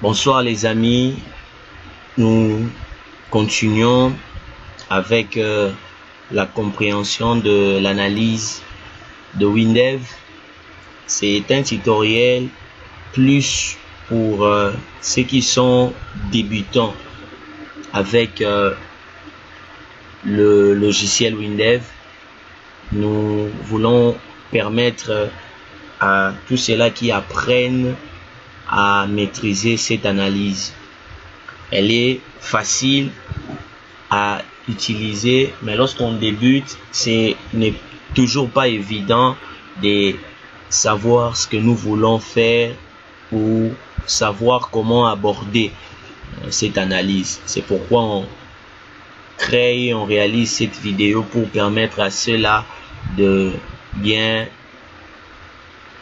Bonsoir les amis, nous continuons avec la compréhension de l'analyse de WinDev. C'est un tutoriel plus pour ceux qui sont débutants avec le logiciel WinDev. Nous voulons permettre à tous ceux-là qui apprennent à maîtriser cette analyse. Elle est facile à utiliser, mais lorsqu'on débute, ce n'est toujours pas évident de savoir ce que nous voulons faire ou savoir comment aborder cette analyse. C'est pourquoi on crée et on réalise cette vidéo pour permettre à ceux-là de bien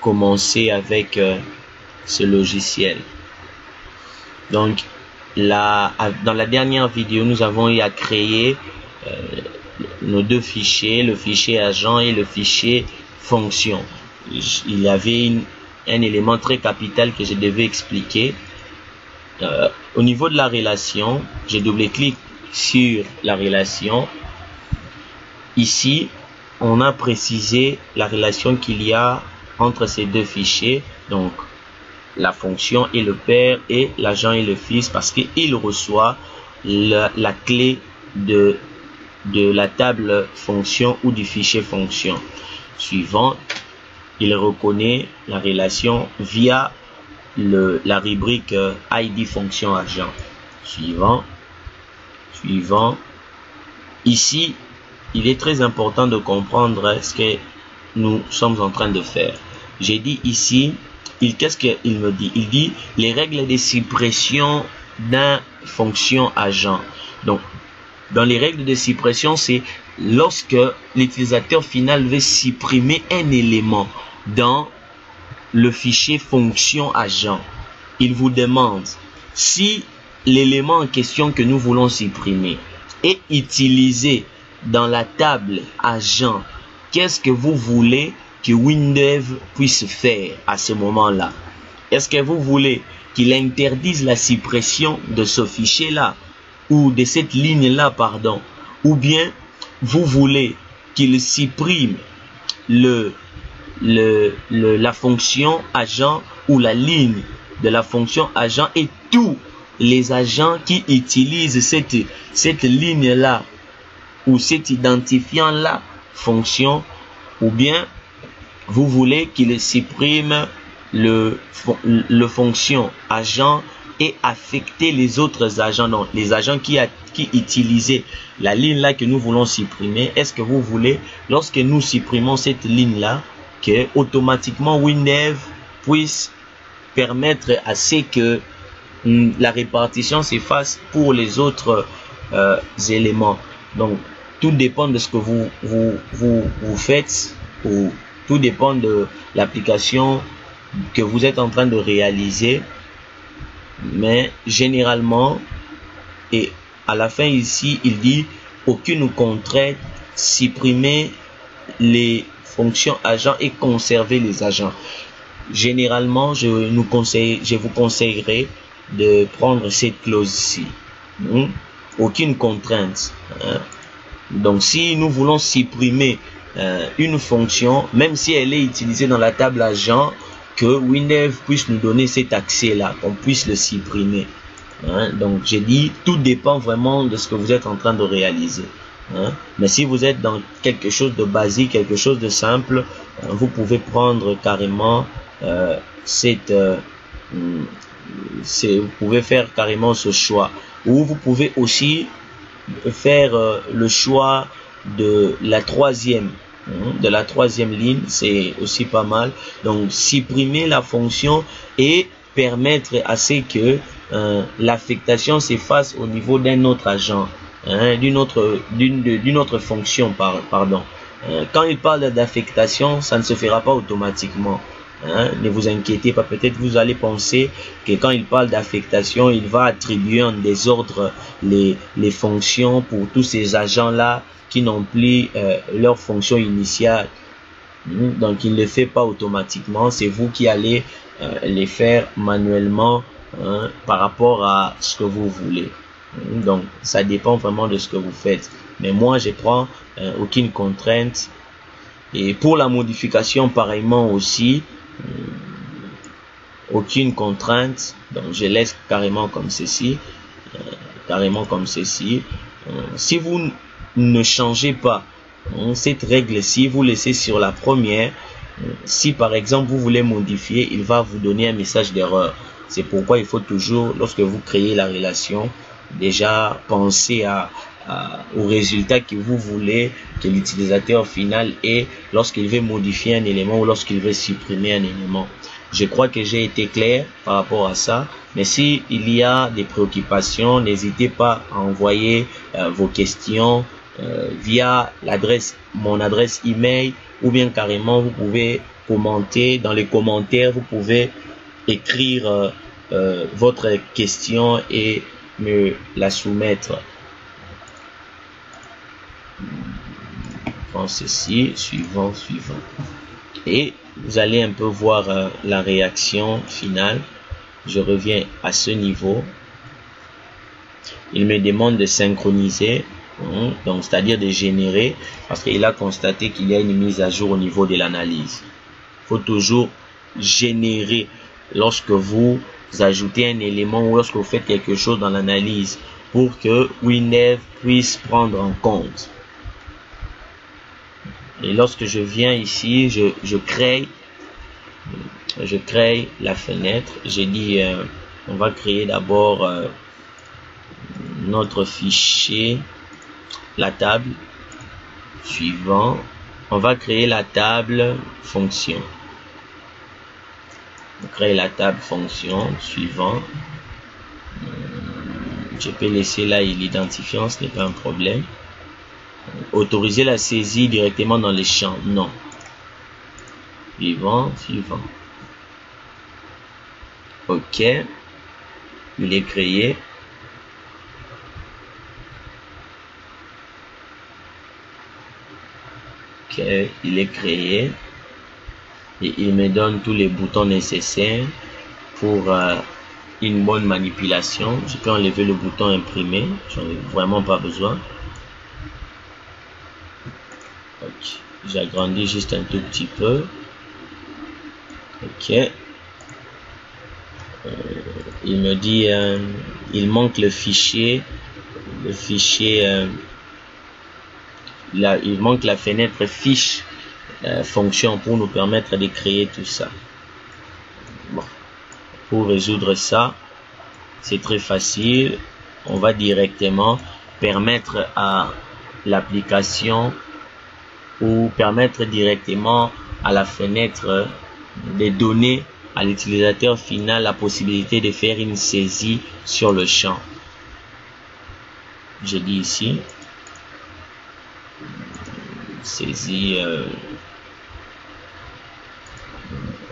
commencer avec ce logiciel. Donc dans la dernière vidéo, nous avons eu à créer nos deux fichiers, le fichier agent et le fichier fonction. Il y avait un élément très capital que je devais expliquer. Au niveau de la relation, je double-clique sur la relation. Ici, on a précisé la relation qu'il y a entre ces deux fichiers, donc la fonction et le père et l'agent et le fils, parce qu'il reçoit la clé de la table fonction ou du fichier fonction. Suivant, il reconnaît la relation via la rubrique ID fonction agent. Suivant. Ici, il est très important de comprendre ce que nous sommes en train de faire. J'ai dit ici, qu'est-ce qu'il me dit? Il dit les règles de suppression d'un fonction agent. Donc, dans les règles de suppression, c'est lorsque l'utilisateur final veut supprimer un élément dans le fichier fonction agent. Il vous demande si l'élément en question que nous voulons supprimer est utilisé dans la table agent. Qu'est-ce que vous voulez que WinDev puisse faire à ce moment-là? Est-ce que vous voulez qu'il interdise la suppression de ce fichier-là ou de cette ligne-là, pardon, ou bien vous voulez qu'il supprime la fonction agent ou la ligne de la fonction agent et tous les agents qui utilisent cette ligne-là ou cet identifiant-là fonction, ou bien vous voulez qu'il supprime le fonction agent et affecter les autres agents, donc les agents qui utilisaient la ligne là que nous voulons supprimer. Est-ce que vous voulez, lorsque nous supprimons cette ligne là, que automatiquement WinDev puisse permettre à ce que la répartition s'efface pour les autres éléments? Donc tout dépend de ce que vous faites, ou tout dépend de l'application que vous êtes en train de réaliser. Mais généralement, et à la fin ici, il dit aucune contrainte, supprimer les fonctions agents et conserver les agents. Généralement, je vous conseillerais de prendre cette clause-ci. Aucune contrainte. Donc, si nous voulons supprimer une fonction, même si elle est utilisée dans la table agent, que WinDev puisse nous donner cet accès-là, qu'on puisse le supprimer. Donc, j'ai dit, tout dépend vraiment de ce que vous êtes en train de réaliser. Mais si vous êtes dans quelque chose de basique, quelque chose de simple, vous pouvez prendre carrément vous pouvez faire carrément ce choix. Ou vous pouvez aussi faire le choix de la troisième ligne, c'est aussi pas mal. Donc supprimer la fonction et permettre à ce que l'affectation s'efface au niveau d'un autre agent, d'une autre fonction, pardon. Quand il parle d'affectation, ça ne se fera pas automatiquement. Ne vous inquiétez pas, peut-être vous allez penser que quand il parle d'affectation, il va attribuer en désordre les fonctions pour tous ces agents-là qui n'ont plus leur fonction initiale. Donc il ne le fait pas automatiquement, c'est vous qui allez les faire manuellement hein, par rapport à ce que vous voulez. Donc, ça dépend vraiment de ce que vous faites. Mais moi, je prends aucune contrainte. Et pour la modification, pareillement aussi, aucune contrainte. Donc, je laisse carrément comme ceci. Carrément comme ceci. Si vous ne changez pas cette règle-ci, vous laissez sur la première. Si par exemple vous voulez modifier, il va vous donner un message d'erreur. C'est pourquoi il faut toujours, lorsque vous créez la relation, déjà penser au résultat que vous voulez que l'utilisateur final ait lorsqu'il veut modifier un élément ou lorsqu'il veut supprimer un élément. Je crois que j'ai été clair par rapport à ça. Mais si il y a des préoccupations, n'hésitez pas à envoyer vos questions via mon adresse email, ou bien carrément vous pouvez commenter dans les commentaires, vous pouvez écrire votre question et me la soumettre. Enfin, ceci, suivant. Et vous allez un peu voir la réaction finale. Je reviens à ce niveau. Il me demande de synchroniser, donc c'est-à-dire de générer, parce qu'il a constaté qu'il y a une mise à jour au niveau de l'analyse. Il faut toujours générer lorsque vous ajoutez un élément ou lorsque vous faites quelque chose dans l'analyse pour que WinDev puisse prendre en compte. Et lorsque je viens ici, je crée la fenêtre. J'ai dit on va créer d'abord notre fichier, la table. Suivant, on va créer la table fonction. On crée la table fonction. Suivant, je peux laisser là l'identifiant, ce n'est pas un problème. Autoriser la saisie directement dans les champs, non. Suivant. Ok, il est créé. Ok, il est créé et il me donne tous les boutons nécessaires pour une bonne manipulation. Je peux enlever le bouton imprimer, j'en ai vraiment pas besoin. Okay. J'agrandis juste un tout petit peu. Ok. Il me dit il manque le fichier. Là, il manque la fenêtre fiche fonction pour nous permettre de créer tout ça. Bon. Pour résoudre ça, c'est très facile. On va directement permettre à l'application ou permettre directement à la fenêtre de donner à l'utilisateur final la possibilité de faire une saisie sur le champ. Je dis ici saisie,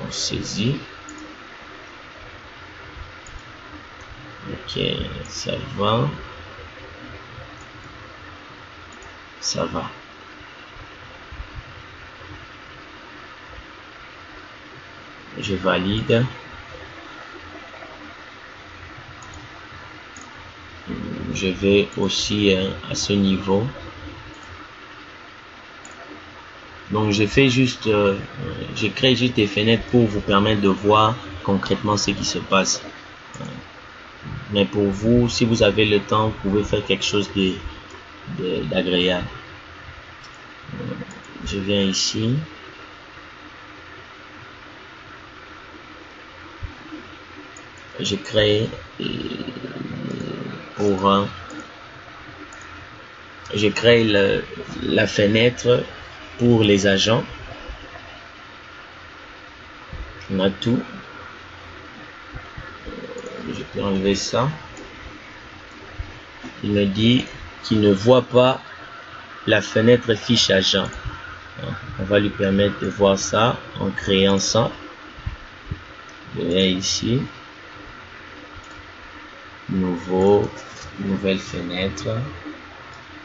on saisit. Ok, ça va. Je valide. Je vais aussi à ce niveau. Donc je fais juste, je crée juste des fenêtres pour vous permettre de voir concrètement ce qui se passe. Mais pour vous, si vous avez le temps, vous pouvez faire quelque chose d'agréable. Je viens ici. Je crée la fenêtre pour les agents. On a tout. Je peux enlever ça. Il me dit qu'il ne voit pas la fenêtre fiche agent. On va lui permettre de voir ça en créant ça. Je viens ici. Nouvelle fenêtre.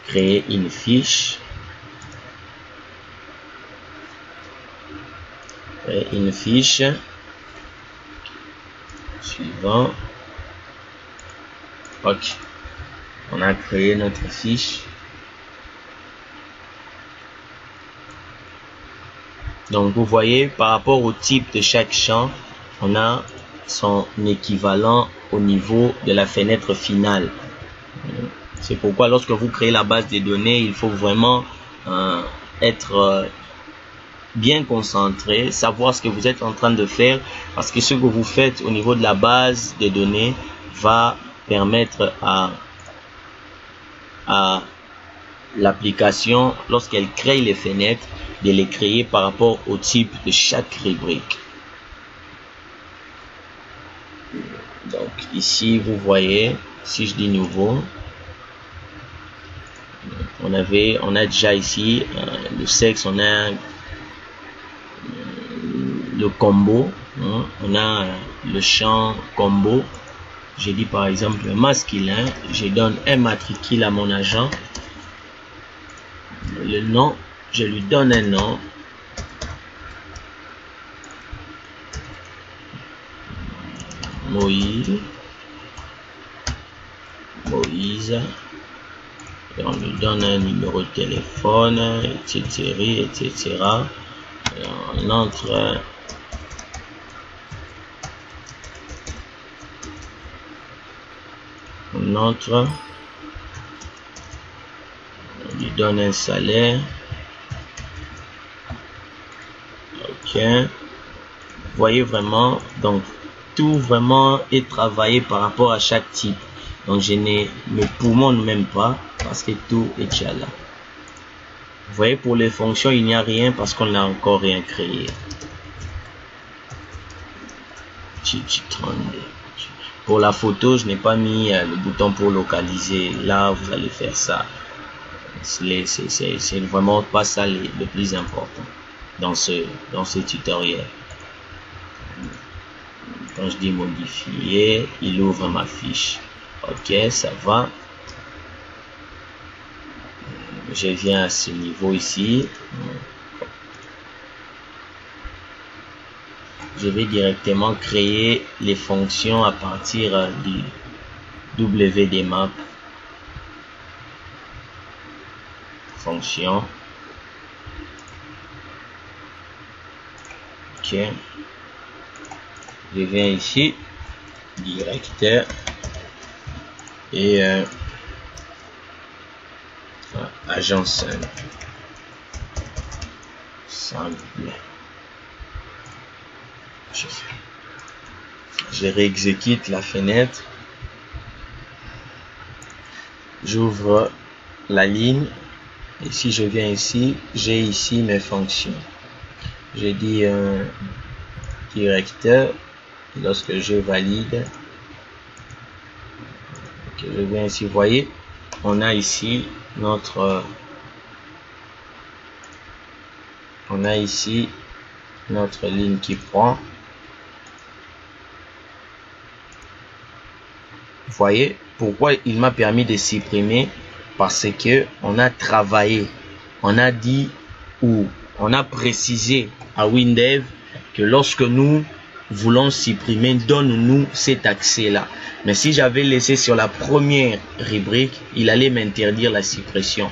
Créer une fiche. Créer une fiche. Suivant. Ok, on a créé notre fiche. Donc vous voyez, par rapport au type de chaque champ, on a son équivalent au niveau de la fenêtre finale. C'est pourquoi lorsque vous créez la base des données, il faut vraiment être bien concentré, savoir ce que vous êtes en train de faire, parce que ce que vous faites au niveau de la base des données va permettre à l'application, lorsqu'elle crée les fenêtres, de les créer par rapport au type de chaque rubrique. Donc ici vous voyez, si je dis nouveau, on a déjà ici le sexe, on a le combo, on a le champ combo. J'ai dit par exemple masculin, je donne un matricule à mon agent, le nom, je lui donne un nom, Moïse, et on lui donne un numéro de téléphone, etc. Et on entre on lui donne un salaire. Ok, vous voyez vraiment, donc tout vraiment est travaillé par rapport à chaque type. Donc je ne me poumonne même pas parce que tout est déjà là. Vous voyez, pour les fonctions il n'y a rien parce qu'on n'a encore rien créé. Pour la photo, je n'ai pas mis le bouton pour localiser. Là, vous allez faire ça. C'est vraiment pas ça le plus important dans ce tutoriel. Quand je dis modifier, il ouvre ma fiche. Ok, ça va. Je viens à ce niveau ici. Je vais directement créer les fonctions à partir du WDMap. Fonction. Ok. Je viens ici, directeur, et agent simple. Je réexécute la fenêtre. J'ouvre la ligne. Et si je viens ici, j'ai ici mes fonctions. Je dis directeur. Lorsque je valide, okay, je viens ici, vous voyez, on a ici notre ligne qui prend. Vous voyez pourquoi il m'a permis de supprimer, parce que on a travaillé, on a dit ou on a précisé à WinDev que lorsque nous voulons supprimer, donne-nous cet accès là. Mais si j'avais laissé sur la première rubrique, il allait m'interdire la suppression.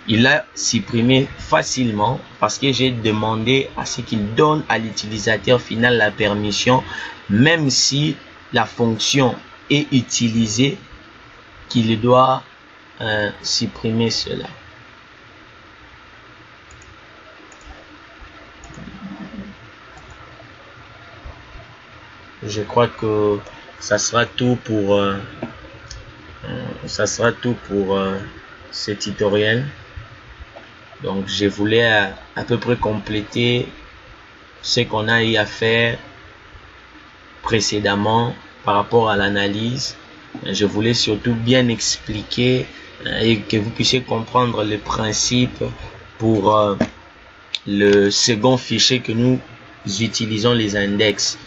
Il a supprimé facilement parce que j'ai demandé à ce qu'il donne à l'utilisateur final la permission, même si la fonction est utilisée, qu'il doit supprimer cela. Je crois que ça sera tout pour ce tutoriel. Donc je voulais à peu près compléter ce qu'on a eu à faire précédemment par rapport à l'analyse. Je voulais surtout bien expliquer et que vous puissiez comprendre le principe pour le second fichier que nous utilisons, les index.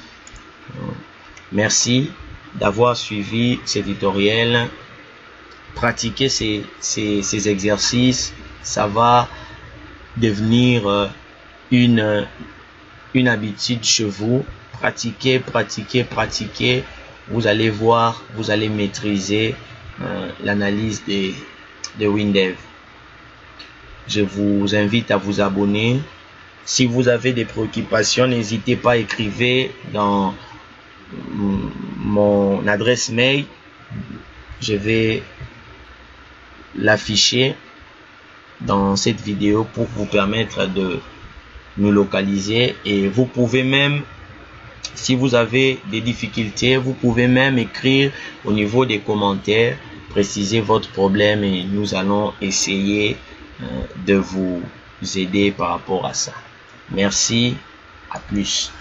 Merci d'avoir suivi ce tutoriel. Pratiquez ces exercices, ça va devenir une habitude chez vous. Pratiquez. vous allez voir, vous allez maîtriser l'analyse de WinDev. Je vous invite à vous abonner. Si vous avez des préoccupations, n'hésitez pas à écrire dans mon adresse mail. Je vais l'afficher dans cette vidéo pour vous permettre de nous localiser. Et vous pouvez même, si vous avez des difficultés, vous pouvez même écrire au niveau des commentaires, préciser votre problème et nous allons essayer de vous aider par rapport à ça. Merci, à plus.